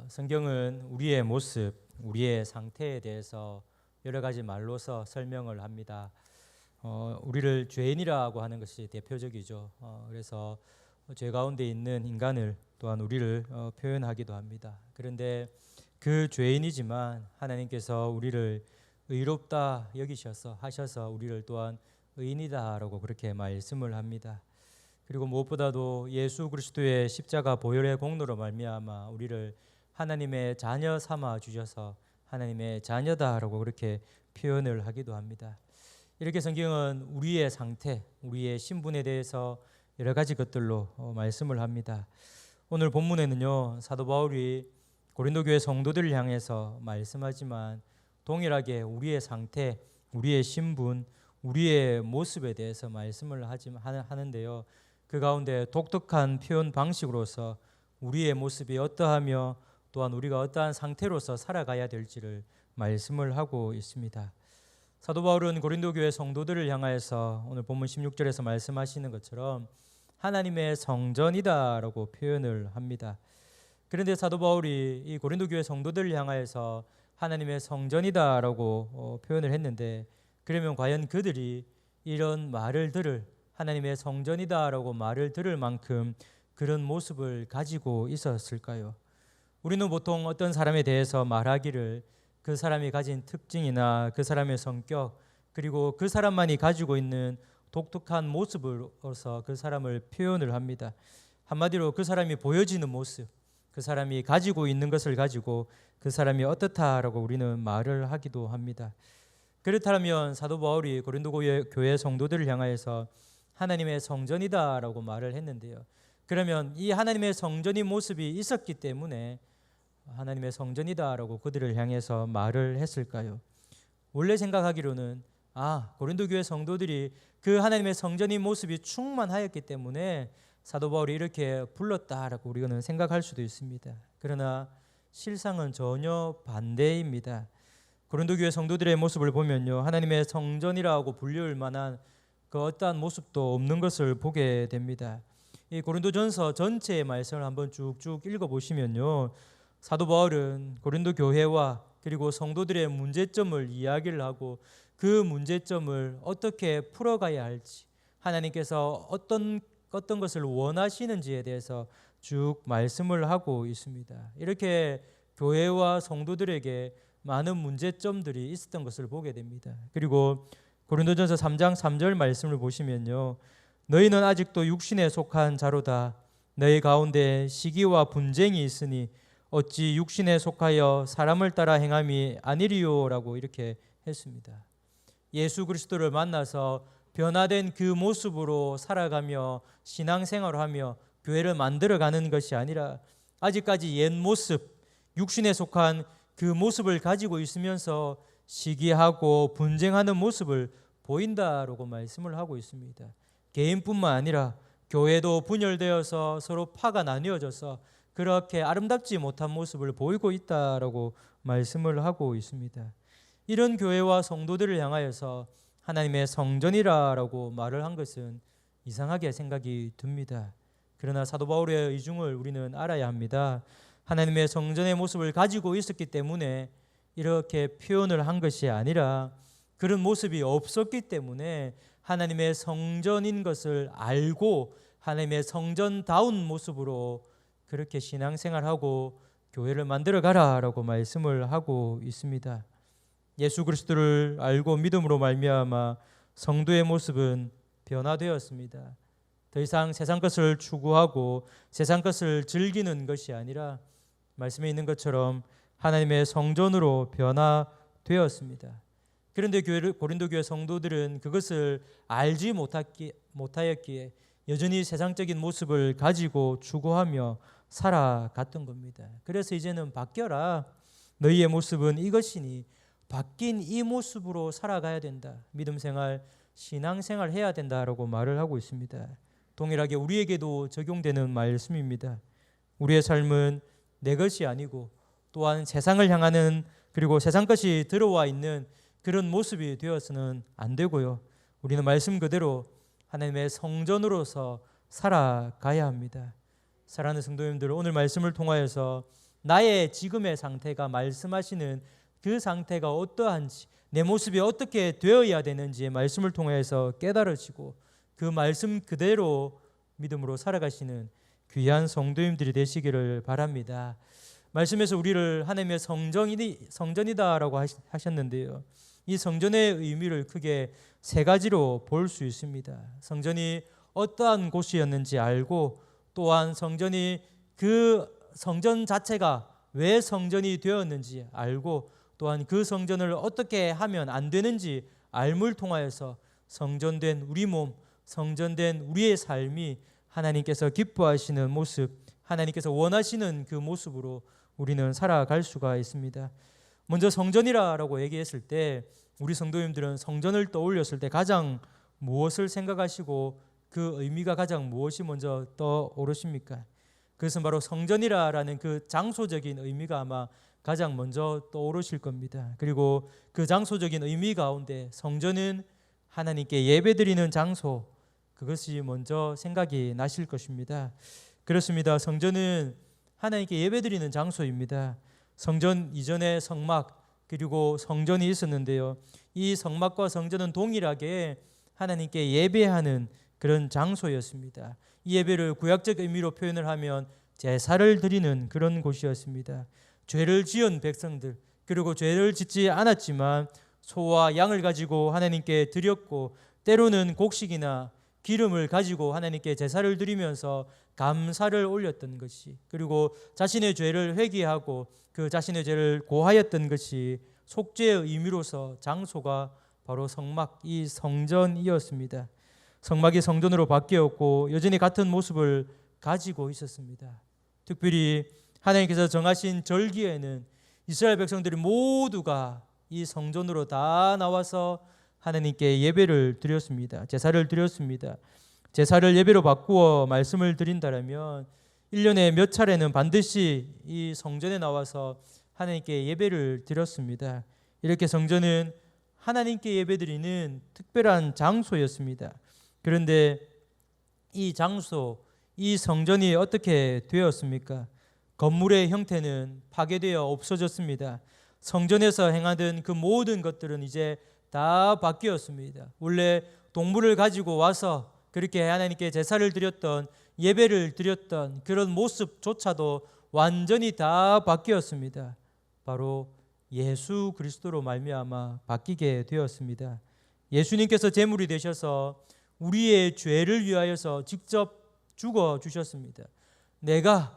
성경은 우리의 모습, 우리의 상태에 대해서 여러 가지 말로서 설명을 합니다. 우리를 죄인이라고 하는 것이 대표적이죠. 그래서 죄 가운데 있는 인간을 또한 우리를 표현하기도 합니다. 그런데 그 죄인이지만 하나님께서 우리를 의롭다 하셔서 우리를 또한 의인이다라고 그렇게 말씀을 합니다. 그리고 무엇보다도 예수 그리스도의 십자가 보혈의 공로로 말미암아 우리를 하나님의 자녀 삼아 주셔서 하나님의 자녀다라고 그렇게 표현을 하기도 합니다. 이렇게 성경은 우리의 상태, 우리의 신분에 대해서 여러 가지 것들로 말씀을 합니다. 오늘 본문에는요, 사도 바울이 고린도 교회 성도들을 향해서 말씀하지만 동일하게 우리의 상태, 우리의 신분, 우리의 모습에 대해서 말씀을 하는데요. 그 가운데 독특한 표현 방식으로서 우리의 모습이 어떠하며 또한 우리가 어떠한 상태로서 살아가야 될지를 말씀을 하고 있습니다. 사도 바울은 고린도 교회 성도들을 향하여서 오늘 본문 16절에서 말씀하시는 것처럼 하나님의 성전이다라고 표현을 합니다. 그런데 사도 바울이 이 고린도 교회 성도들을 향하여서 하나님의 성전이다라고 표현을 했는데, 그러면 과연 그들이 이런 말을 들을, 하나님의 성전이다라고 말을 들을 만큼 그런 모습을 가지고 있었을까요? 우리는 보통 어떤 사람에 대해서 말하기를 그 사람이 가진 특징이나 그 사람의 성격, 그리고 그 사람만이 가지고 있는 독특한 모습으로서 그 사람을 표현을 합니다. 한마디로 그 사람이 보여지는 모습, 그 사람이 가지고 있는 것을 가지고 그 사람이 어떻다라고 우리는 말을 하기도 합니다. 그렇다면 사도 바울이 고린도 교회 성도들을 향하여서 하나님의 성전이다라고 말을 했는데요. 그러면 이 하나님의 성전의 모습이 있었기 때문에 하나님의 성전이다라고 그들을 향해서 말을 했을까요? 원래 생각하기로는 고린도 교회 성도들이 그 하나님의 성전의 모습이 충만하였기 때문에 사도 바울이 이렇게 불렀다라고 우리는 생각할 수도 있습니다. 그러나 실상은 전혀 반대입니다. 고린도 교회 성도들의 모습을 보면요, 하나님의 성전이라고 불릴 만한 그 어떠한 모습도 없는 것을 보게 됩니다. 이 고린도전서 전체의 말씀을 한번 쭉쭉 읽어보시면요, 사도 바울은 고린도 교회와 그리고 성도들의 문제점을 이야기를 하고 그 문제점을 어떻게 풀어가야 할지, 하나님께서 어떤 것을 원하시는지에 대해서 쭉 말씀을 하고 있습니다. 이렇게 교회와 성도들에게 많은 문제점들이 있었던 것을 보게 됩니다. 그리고 고린도전서 3장 3절 말씀을 보시면요, 너희는 아직도 육신에 속한 자로다. 너희 가운데 시기와 분쟁이 있으니 어찌 육신에 속하여 사람을 따라 행함이 아니리요라고 이렇게 했습니다. 예수 그리스도를 만나서 변화된 그 모습으로 살아가며 신앙생활을 하며 교회를 만들어가는 것이 아니라 아직까지 옛 모습, 육신에 속한 그 모습을 가지고 있으면서 시기하고 분쟁하는 모습을 보인다라고 말씀을 하고 있습니다. 개인뿐만 아니라 교회도 분열되어서 서로 파가 나뉘어져서 그렇게 아름답지 못한 모습을 보이고 있다라고 말씀을 하고 있습니다. 이런 교회와 성도들을 향하여서 하나님의 성전이라고 말을 한 것은 이상하게 생각이 듭니다. 그러나 사도 바울의 이중을 우리는 알아야 합니다. 하나님의 성전의 모습을 가지고 있었기 때문에 이렇게 표현을 한 것이 아니라 그런 모습이 없었기 때문에 하나님의 성전인 것을 알고 하나님의 성전다운 모습으로 그렇게 신앙생활하고 교회를 만들어가라라고 말씀을 하고 있습니다. 예수 그리스도를 알고 믿음으로 말미암아 성도의 모습은 변화되었습니다. 더 이상 세상 것을 추구하고 세상 것을 즐기는 것이 아니라 말씀에 있는 것처럼 하나님의 성전으로 변화되었습니다. 그런데 고린도 교회 성도들은 그것을 알지 못하였기에 여전히 세상적인 모습을 가지고 추구하며 살아갔던 겁니다. 그래서 이제는 바뀌어라. 너희의 모습은 이것이니 바뀐 이 모습으로 살아가야 된다. 믿음 생활, 신앙 생활 해야 된다라고 말을 하고 있습니다. 동일하게 우리에게도 적용되는 말씀입니다. 우리의 삶은 내 것이 아니고 또한 세상을 향하는, 그리고 세상 것이 들어와 있는 그런 모습이 되어서는 안 되고요. 우리는 말씀 그대로 하나님의 성전으로서 살아가야 합니다. 사랑하는 성도님들, 오늘 말씀을 통하여서 나의 지금의 상태가 말씀하시는 그 상태가 어떠한지, 내 모습이 어떻게 되어야 되는지 말씀을 통해서 깨달아지고 그 말씀 그대로 믿음으로 살아가시는 귀한 성도님들이 되시기를 바랍니다. 말씀에서 우리를 하나님의 성전이다라고 하셨는데요. 이 성전의 의미를 크게 세 가지로 볼 수 있습니다. 성전이 어떠한 곳이었는지 알고, 또한 성전이 그 성전 자체가 왜 성전이 되었는지 알고, 또한 그 성전을 어떻게 하면 안 되는지 알물 통하여서 성전된 우리 몸, 성전된 우리의 삶이 하나님께서 기뻐하시는 모습, 하나님께서 원하시는 그 모습으로 우리는 살아갈 수가 있습니다. 먼저 성전이라고 얘기했을 때 우리 성도님들은 성전을 떠올렸을 때 가장 무엇을 생각하시고 그 의미가 가장 무엇이 먼저 떠오르십니까? 그것은 바로 성전이라는 그 장소적인 의미가 아마 가장 먼저 떠오르실 겁니다. 그리고 그 장소적인 의미 가운데 성전은 하나님께 예배드리는 장소, 그것이 먼저 생각이 나실 것입니다. 그렇습니다. 성전은 하나님께 예배드리는 장소입니다. 성전 이전에 성막 그리고 성전이 있었는데요. 이 성막과 성전은 동일하게 하나님께 예배하는 그런 장소였습니다. 이 예배를 구약적 의미로 표현을 하면 제사를 드리는 그런 곳이었습니다. 죄를 지은 백성들, 그리고 죄를 짓지 않았지만 소와 양을 가지고 하나님께 드렸고, 때로는 곡식이나 기름을 가지고 하나님께 제사를 드리면서 감사를 올렸던 것이, 그리고 자신의 죄를 회개하고 그 자신의 죄를 고하였던 것이 속죄의 의미로서 장소가 바로 성막, 이 성전이었습니다. 성막이 성전으로 바뀌었고 여전히 같은 모습을 가지고 있었습니다. 특별히 하나님께서 정하신 절기에는 이스라엘 백성들이 모두가 이 성전으로 다 나와서 하나님께 예배를 드렸습니다. 제사를 드렸습니다. 제사를 예배로 바꾸어 말씀을 드린다면 1년에 몇 차례는 반드시 이 성전에 나와서 하나님께 예배를 드렸습니다. 이렇게 성전은 하나님께 예배드리는 특별한 장소였습니다. 그런데 이 장소, 이 성전이 어떻게 되었습니까? 건물의 형태는 파괴되어 없어졌습니다. 성전에서 행하던 그 모든 것들은 이제 다 바뀌었습니다. 원래 동물을 가지고 와서 그렇게 하나님께 제사를 드렸던, 예배를 드렸던 그런 모습조차도 완전히 다 바뀌었습니다. 바로 예수 그리스도로 말미암아 바뀌게 되었습니다. 예수님께서 제물이 되셔서 우리의 죄를 위하여서 직접 죽어 주셨습니다.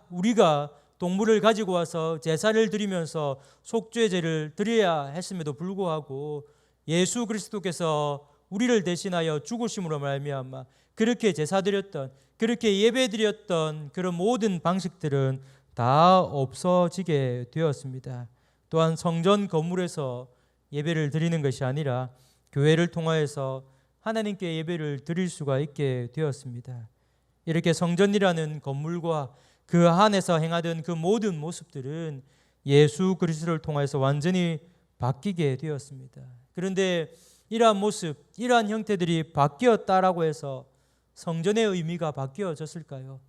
우리가 동물을 가지고 와서 제사를 드리면서 속죄제를 드려야 했음에도 불구하고 예수 그리스도께서 우리를 대신하여 죽으심으로 말미암아 그렇게 제사 드렸던, 그렇게 예배 드렸던 그런 모든 방식들은 다 없어지게 되었습니다. 또한 성전 건물에서 예배를 드리는 것이 아니라 교회를 통하여서 하나님께 예배를 드릴 수가 있게 되었습니다. 이렇게 성전이라는 건물과 그 안에서 행하던 그 모든 모습들은 예수 그리스도를 통해서 완전히 바뀌게 되었습니다. 그런데 이러한 모습, 이러한 형태들이 바뀌었다라고 해서 성전의 의미가 바뀌어졌을까요?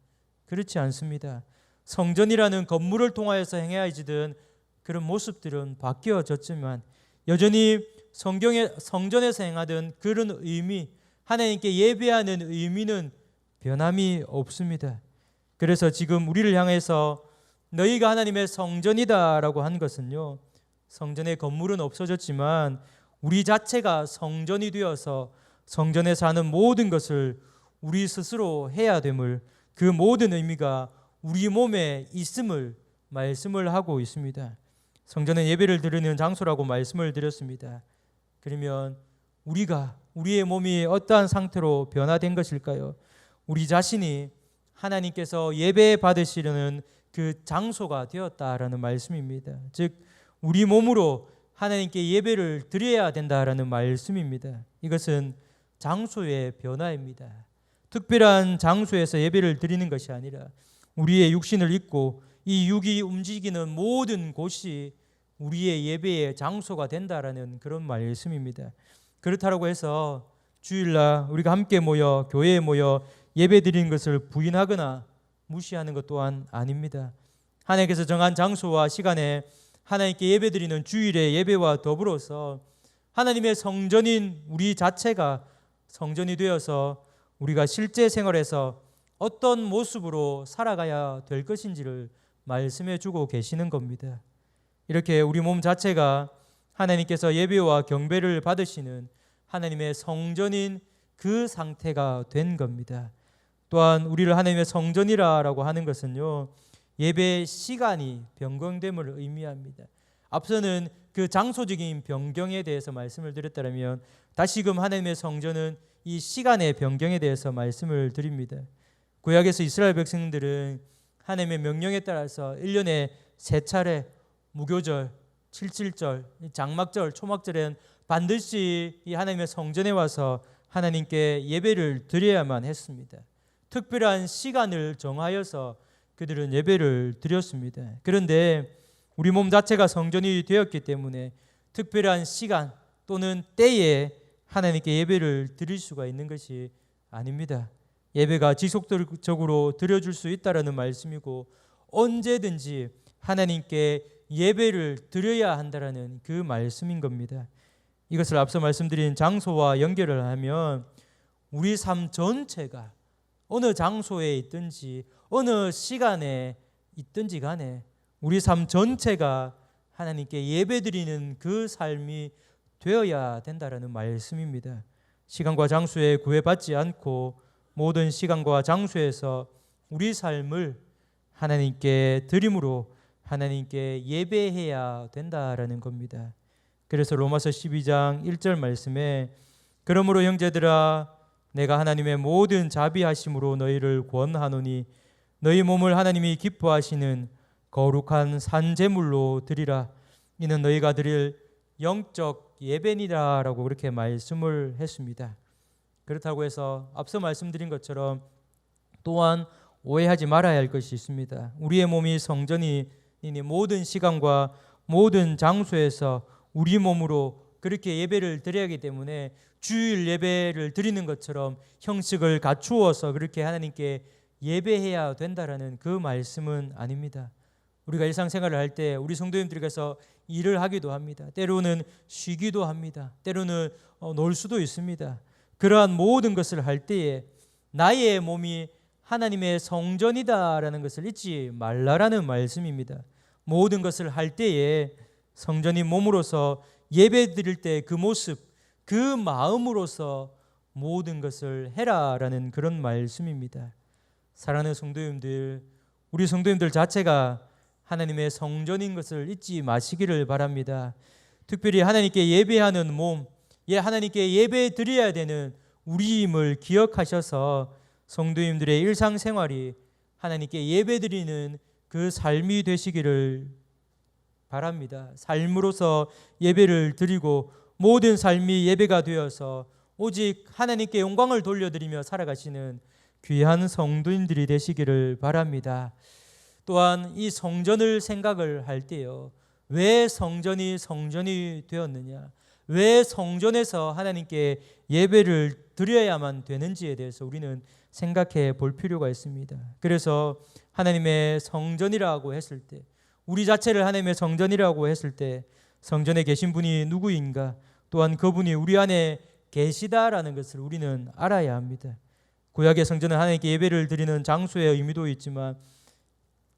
그렇지 않습니다. 성전이라는 건물을 통하여서 행해야지던 그런 모습들은 바뀌어졌지만 여전히 성전에서 행하던 그런 의미, 하나님께 예배하는 의미는 변함이 없습니다. 그래서 지금 우리를 향해서 너희가 하나님의 성전이다라고 한 것은요, 성전의 건물은 없어졌지만 우리 자체가 성전이 되어서 성전에서 하는 모든 것을 우리 스스로 해야 됨을, 그 모든 의미가 우리 몸에 있음을 말씀을 하고 있습니다. 성전은 예배를 드리는 장소라고 말씀을 드렸습니다. 그러면 우리의 몸이 어떠한 상태로 변화된 것일까요? 우리 자신이 하나님께서 예배 받으시려는 그 장소가 되었다라는 말씀입니다. 즉 우리 몸으로 하나님께 예배를 드려야 된다라는 말씀입니다. 이것은 장소의 변화입니다. 특별한 장소에서 예배를 드리는 것이 아니라 우리의 육신을 입고 이 육이 움직이는 모든 곳이 우리의 예배의 장소가 된다라는 그런 말씀입니다. 그렇다고 해서 주일날 우리가 함께 모여 교회에 모여 예배 드리는 것을 부인하거나 무시하는 것 또한 아닙니다. 하나님께서 정한 장소와 시간에 하나님께 예배드리는 주일의 예배와 더불어서 하나님의 성전인 우리 자체가 성전이 되어서 우리가 실제 생활에서 어떤 모습으로 살아가야 될 것인지를 말씀해 주고 계시는 겁니다. 이렇게 우리 몸 자체가 하나님께서 예배와 경배를 받으시는 하나님의 성전인 그 상태가 된 겁니다. 또한 우리를 하나님의 성전이라고 하는 것은요, 예배 시간이 변경됨을 의미합니다. 앞서는 그 장소적인 변경에 대해서 말씀을 드렸다면 다시금 하나님의 성전은 이 시간의 변경에 대해서 말씀을 드립니다. 구약에서 이스라엘 백성들은 하나님의 명령에 따라서 1년에 3차례 무교절, 칠칠절, 장막절, 초막절엔 반드시 이 하나님의 성전에 와서 하나님께 예배를 드려야만 했습니다. 특별한 시간을 정하여서 그들은 예배를 드렸습니다. 그런데 우리 몸 자체가 성전이 되었기 때문에 특별한 시간 또는 때에 하나님께 예배를 드릴 수가 있는 것이 아닙니다. 예배가 지속적으로 드려줄 수 있다라는 말씀이고 언제든지 하나님께 예배를 드려야 한다라는 그 말씀인 겁니다. 이것을 앞서 말씀드린 장소와 연결을 하면 우리 삶 전체가 어느 장소에 있든지 어느 시간에 있든지 간에 우리 삶 전체가 하나님께 예배드리는 그 삶이 되어야 된다라는 말씀입니다. 시간과 장소에 구애받지 않고 모든 시간과 장소에서 우리 삶을 하나님께 드림으로 하나님께 예배해야 된다라는 겁니다. 그래서 로마서 12장 1절 말씀에 그러므로 형제들아 내가 하나님의 모든 자비하심으로 너희를 권하노니 너희 몸을 하나님이 기뻐하시는 거룩한 산제물로 드리라. 이는 너희가 드릴 영적 예배니라라고 그렇게 말씀을 했습니다. 그렇다고 해서 앞서 말씀드린 것처럼 또한 오해하지 말아야 할 것이 있습니다. 우리의 몸이 성전이니 모든 시간과 모든 장소에서 우리 몸으로 그렇게 예배를 드려야 하기 때문에 주일 예배를 드리는 것처럼 형식을 갖추어서 그렇게 하나님께 예배해야 된다라는 그 말씀은 아닙니다. 우리가 일상생활을 할 때 우리 성도님들께서 일을 하기도 합니다. 때로는 쉬기도 합니다. 때로는 놀 수도 있습니다. 그러한 모든 것을 할 때에 나의 몸이 하나님의 성전이다라는 것을 잊지 말라라는 말씀입니다. 모든 것을 할 때에 성전인 몸으로서 예배 드릴 때 그 모습, 그 마음으로서 모든 것을 해라라는 그런 말씀입니다. 사랑하는 성도님들, 우리 성도님들 자체가 하나님의 성전인 것을 잊지 마시기를 바랍니다. 특별히 하나님께 예배하는 몸, 하나님께 예배 드려야 되는 우리임을 기억하셔서 성도님들의 일상생활이 하나님께 예배 드리는 그 삶이 되시기를 바랍니다. 삶으로서 예배를 드리고 모든 삶이 예배가 되어서 오직 하나님께 영광을 돌려드리며 살아가시는 귀한 성도님들이 되시기를 바랍니다. 또한 이 성전을 생각을 할 때요, 왜 성전이 되었느냐, 왜 성전에서 하나님께 예배를 드려야만 되는지에 대해서 우리는 생각해 볼 필요가 있습니다. 그래서 하나님의 성전이라고 했을 때, 우리 자체를 하나님의 성전이라고 했을 때 성전에 계신 분이 누구인가, 또한 그분이 우리 안에 계시다라는 것을 우리는 알아야 합니다. 구약의 성전은 하나님께 예배를 드리는 장소의 의미도 있지만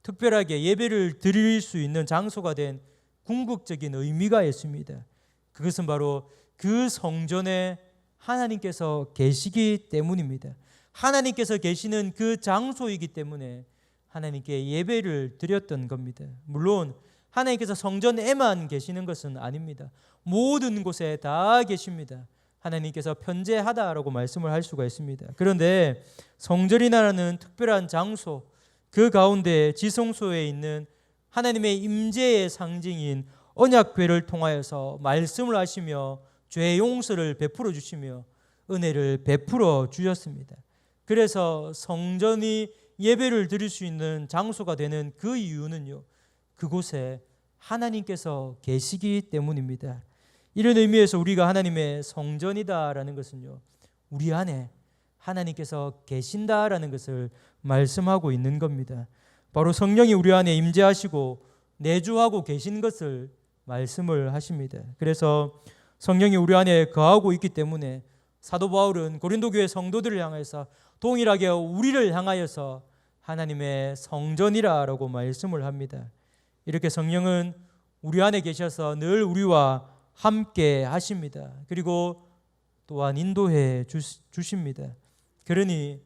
특별하게 예배를 드릴 수 있는 장소가 된 궁극적인 의미가 있습니다. 그것은 바로 그 성전에 하나님께서 계시기 때문입니다. 하나님께서 계시는 그 장소이기 때문에 하나님께 예배를 드렸던 겁니다. 물론 하나님께서 성전에만 계시는 것은 아닙니다. 모든 곳에 다 계십니다. 하나님께서 편재하다라고 말씀을 할 수가 있습니다. 그런데 성전이라는 특별한 장소, 그 가운데 지성소에 있는 하나님의 임재의 상징인 언약궤를 통하여서 말씀을 하시며 죄 용서를 베풀어 주시며 은혜를 베풀어 주셨습니다. 그래서 성전이 예배를 드릴 수 있는 장소가 되는 그 이유는요, 그곳에 하나님께서 계시기 때문입니다. 이런 의미에서 우리가 하나님의 성전이다라는 것은요, 우리 안에 하나님께서 계신다라는 것을 말씀하고 있는 겁니다. 바로 성령이 우리 안에 임재하시고 내주하고 계신 것을 말씀을 하십니다. 그래서 성령이 우리 안에 거하고 있기 때문에 사도 바울은 고린도 교회 성도들을 향해서 동일하게 우리를 향하여서 하나님의 성전이라고 말씀을 합니다. 이렇게 성령은 우리 안에 계셔서 늘 우리와 함께 하십니다. 그리고 또한 인도해 주십니다. 그러니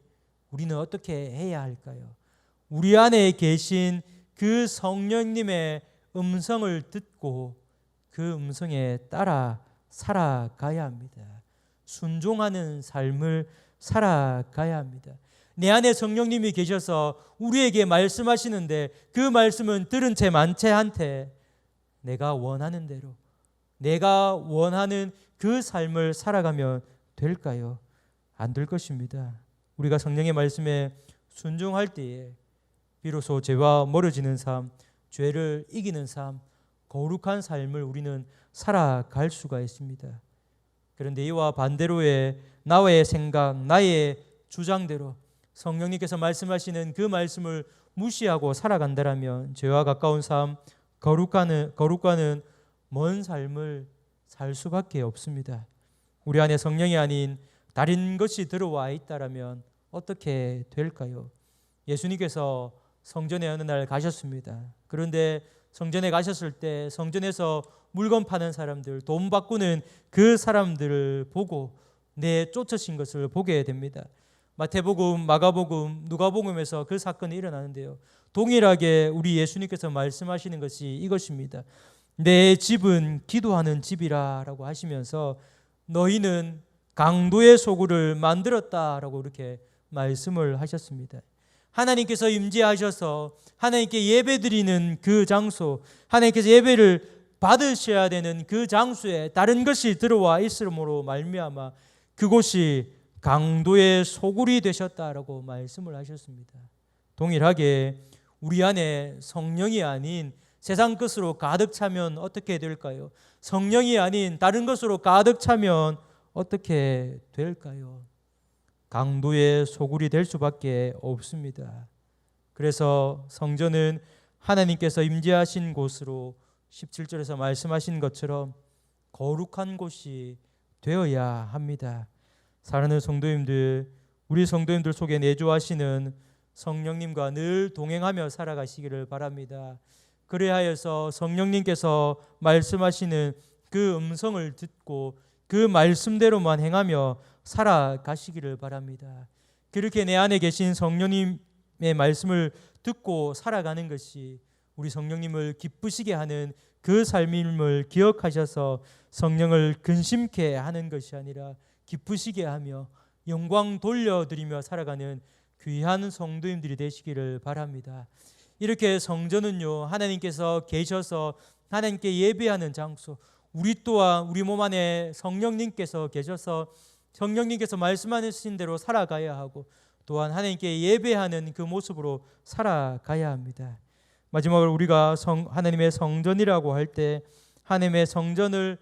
우리는 어떻게 해야 할까요? 우리 안에 계신 그 성령님의 음성을 듣고 그 음성에 따라 살아가야 합니다. 순종하는 삶을 살아가야 합니다. 내 안에 성령님이 계셔서 우리에게 말씀하시는데 그 말씀은 들은 채 만 채한테 내가 원하는 대로 내가 원하는 그 삶을 살아가면 될까요? 안 될 것입니다. 우리가 성령의 말씀에 순종할 때에 비로소 죄와 멀어지는 삶, 죄를 이기는 삶, 거룩한 삶을 우리는 살아갈 수가 있습니다. 그런데 이와 반대로의 나의 생각, 나의 주장대로 성령님께서 말씀하시는 그 말씀을 무시하고 살아간다면 죄와 가까운 삶, 거룩과는 먼 삶을 살 수밖에 없습니다. 우리 안에 성령이 아닌 다른 것이 들어와 있다면 어떻게 될까요? 예수님께서 성전에 어느 날 가셨습니다. 그런데 성전에 가셨을 때 성전에서 물건 파는 사람들, 돈 바꾸는 그 사람들을 보고 내쫓으신 것을 보게 됩니다. 마태복음, 마가복음, 누가복음에서 그 사건이 일어나는데요. 동일하게 우리 예수님께서 말씀하시는 것이 이것입니다. 내 집은 기도하는 집이라고 하시면서 너희는 강도의 소굴을 만들었다라고 이렇게 말씀을 하셨습니다. 하나님께서 임재하셔서 하나님께 예배드리는 그 장소, 하나님께서 예배를 받으셔야 되는 그 장소에 다른 것이 들어와 있음으로 말미암아 그곳이 강도의 소굴이 되셨다라고 말씀을 하셨습니다. 동일하게 우리 안에 성령이 아닌 세상 것으로 가득 차면 어떻게 될까요? 성령이 아닌 다른 것으로 가득 차면 어떻게 될까요? 강도의 소굴이 될 수밖에 없습니다. 그래서 성전은 하나님께서 임재하신 곳으로 17절에서 말씀하신 것처럼 거룩한 곳이 되어야 합니다. 사랑하는 성도님들, 우리 성도님들 속에 내주하시는 성령님과 늘 동행하며 살아가시기를 바랍니다. 그래야 해서 성령님께서 말씀하시는 그 음성을 듣고 그 말씀대로만 행하며 살아가시기를 바랍니다. 그렇게 내 안에 계신 성령님의 말씀을 듣고 살아가는 것이 우리 성령님을 기쁘시게 하는 그 삶임을 기억하셔서 성령을 근심케 하는 것이 아니라 기쁘시게 하며 영광 돌려드리며 살아가는 귀한 성도님들이 되시기를 바랍니다. 이렇게 성전은요, 하나님께서 계셔서 하나님께 예배하는 장소, 우리 또한 우리 몸 안에 성령님께서 계셔서 성령님께서 말씀하신 대로 살아가야 하고 또한 하나님께 예배하는 그 모습으로 살아가야 합니다. 마지막으로 우리가 하나님의 성전이라고 할 때 하나님의 성전을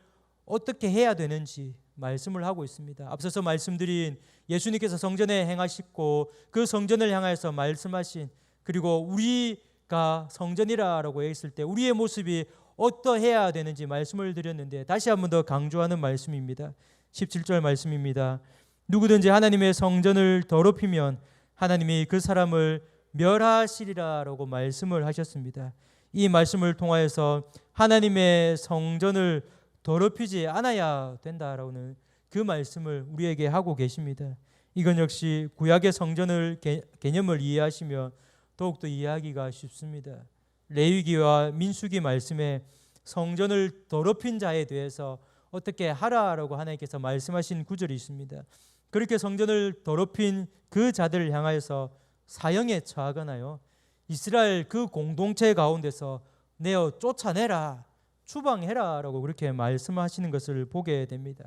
어떻게 해야 되는지 말씀을 하고 있습니다. 앞서서 말씀드린 예수님께서 성전에 행하시고 그 성전을 향해서 말씀하신, 그리고 우리가 성전이라고 했을 때 우리의 모습이 어떠해야 되는지 말씀을 드렸는데 다시 한 번 더 강조하는 말씀입니다. 17절 말씀입니다. 누구든지 하나님의 성전을 더럽히면 하나님이 그 사람을 멸하시리라라고 말씀을 하셨습니다. 이 말씀을 통하여서 하나님의 성전을 더럽히지 않아야 된다라는 그 말씀을 우리에게 하고 계십니다. 이건 역시 구약의 성전을 개념을 이해하시면 더욱더 이해하기가 쉽습니다. 레위기와 민수기 말씀에 성전을 더럽힌 자에 대해서 어떻게 하라라고 하나님께서 말씀하신 구절이 있습니다. 그렇게 성전을 더럽힌 그 자들을 향하여서 사형에 처하거나요, 이스라엘 그 공동체 가운데서 내어 쫓아내라, 추방해라라고 그렇게 말씀하시는 것을 보게 됩니다.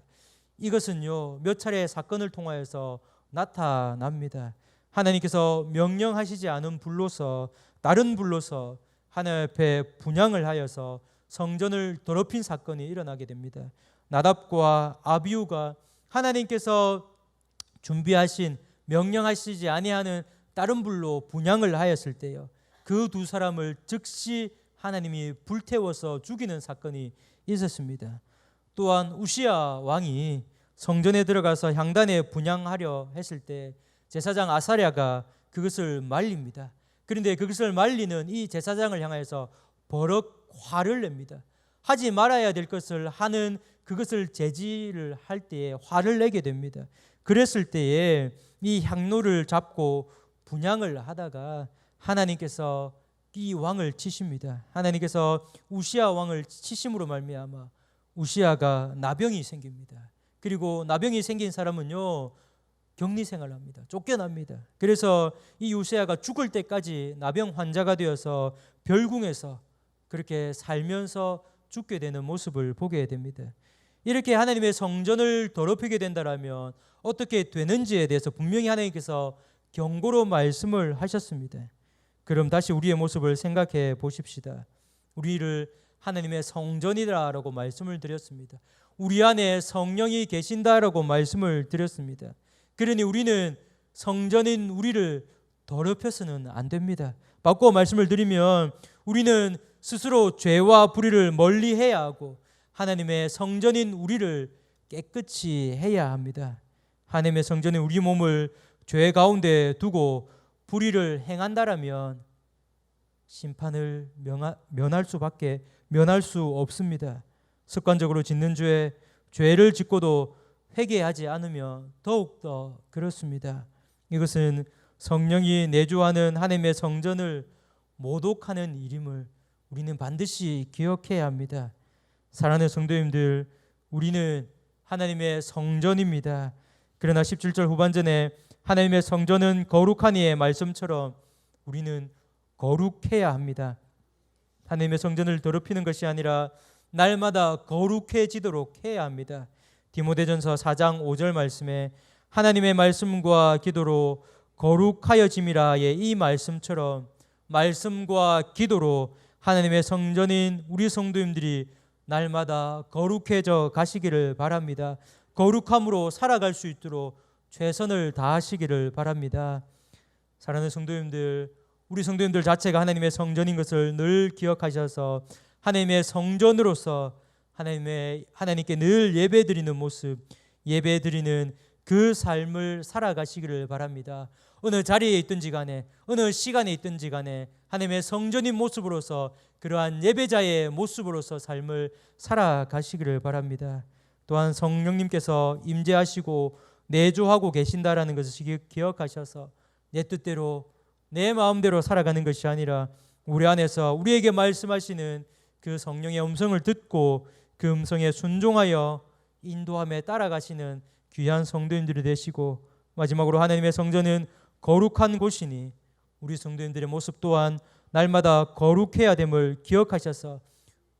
이것은요, 몇 차례의 사건을 통하여서 나타납니다. 하나님께서 명령하시지 않은 불로서 다른 불로서 하나님 앞에 분향을 하여서 성전을 더럽힌 사건이 일어나게 됩니다. 나답과 아비후가 하나님께서 준비하신 명령하시지 아니하는 다른 불로 분향을 하였을 때요, 그 두 사람을 즉시 하나님이 불태워서 죽이는 사건이 있었습니다. 또한 우시야 왕이 성전에 들어가서 향단에 분향하려 했을 때 제사장 아사랴가 그것을 말립니다. 그런데 그것을 말리는 이 제사장을 향하여서 버럭 화를 냅니다. 하지 말아야 될 것을 하는 그것을 제지를 할 때에 화를 내게 됩니다. 그랬을 때에 이 향로를 잡고 분향을 하다가 하나님께서 이 왕을 치십니다. 하나님께서 우시야 왕을 치심으로 말미암아 우시야가 나병이 생깁니다. 그리고 나병이 생긴 사람은요, 격리 생활을 합니다. 쫓겨납니다. 그래서 이 우시야가 죽을 때까지 나병 환자가 되어서 별궁에서 그렇게 살면서 죽게 되는 모습을 보게 됩니다. 이렇게 하나님의 성전을 더럽히게 된다면 어떻게 되는지에 대해서 분명히 하나님께서 경고로 말씀을 하셨습니다. 그럼 다시 우리의 모습을 생각해 보십시다. 우리를 하나님의 성전이라고 말씀을 드렸습니다. 우리 안에 성령이 계신다라고 말씀을 드렸습니다. 그러니 우리는 성전인 우리를 더럽혀서는 안 됩니다. 바꿔 말씀을 드리면 우리는 스스로 죄와 불의를 멀리해야 하고 하나님의 성전인 우리를 깨끗이 해야 합니다. 하나님의 성전인 우리 몸을 죄 가운데 두고 불의를 행한다라면 심판을 면할 수 없습니다. 습관적으로 짓는 죄를 짓고도 회개하지 않으면 더욱더 그렇습니다. 이것은 성령이 내주하는 하나님의 성전을 모독하는 일임을 우리는 반드시 기억해야 합니다. 사랑하는 성도님들, 우리는 하나님의 성전입니다. 그러나 17절 후반전에 하나님의 성전은 거룩하니의 말씀처럼 우리는 거룩해야 합니다. 하나님의 성전을 더럽히는 것이 아니라 날마다 거룩해지도록 해야 합니다. 디모데전서 4장 5절 말씀에 하나님의 말씀과 기도로 거룩하여짐이라의 이 말씀처럼 말씀과 기도로 하나님의 성전인 우리 성도님들이 날마다 거룩해져 가시기를 바랍니다. 거룩함으로 살아갈 수 있도록 최선을 다하시기를 바랍니다. 사랑하는 성도님들, 우리 성도님들 자체가 하나님의 성전인 것을 늘 기억하셔서 하나님의 성전으로서 하나님께 늘 예배드리는 모습, 예배드리는 그 삶을 살아가시기를 바랍니다. 어느 자리에 있든지 간에 어느 시간에 있든지 간에 하나님의 성전인 모습으로서 그러한 예배자의 모습으로서 삶을 살아가시기를 바랍니다. 또한 성령님께서 임재하시고 내주하고 계신다라는 것을 기억하셔서 내 뜻대로 내 마음대로 살아가는 것이 아니라 우리 안에서 우리에게 말씀하시는 그 성령의 음성을 듣고 그 음성에 순종하여 인도함에 따라가시는 귀한 성도님들이 되시고, 마지막으로 하나님의 성전은 거룩한 곳이니 우리 성도님들의 모습 또한 날마다 거룩해야 됨을 기억하셔서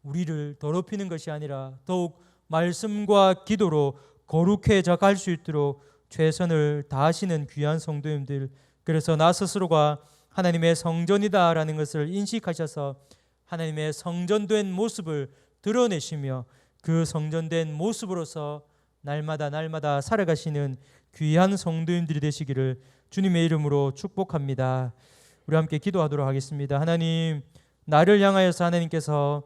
우리를 더럽히는 것이 아니라 더욱 말씀과 기도로 거룩해져 갈 수 있도록 최선을 다하시는 귀한 성도님들, 그래서 나 스스로가 하나님의 성전이다라는 것을 인식하셔서 하나님의 성전된 모습을 드러내시며 그 성전된 모습으로서 날마다 살아가시는 귀한 성도님들이 되시기를 주님의 이름으로 축복합니다. 우리 함께 기도하도록 하겠습니다. 하나님, 나를 향하여서 하나님께서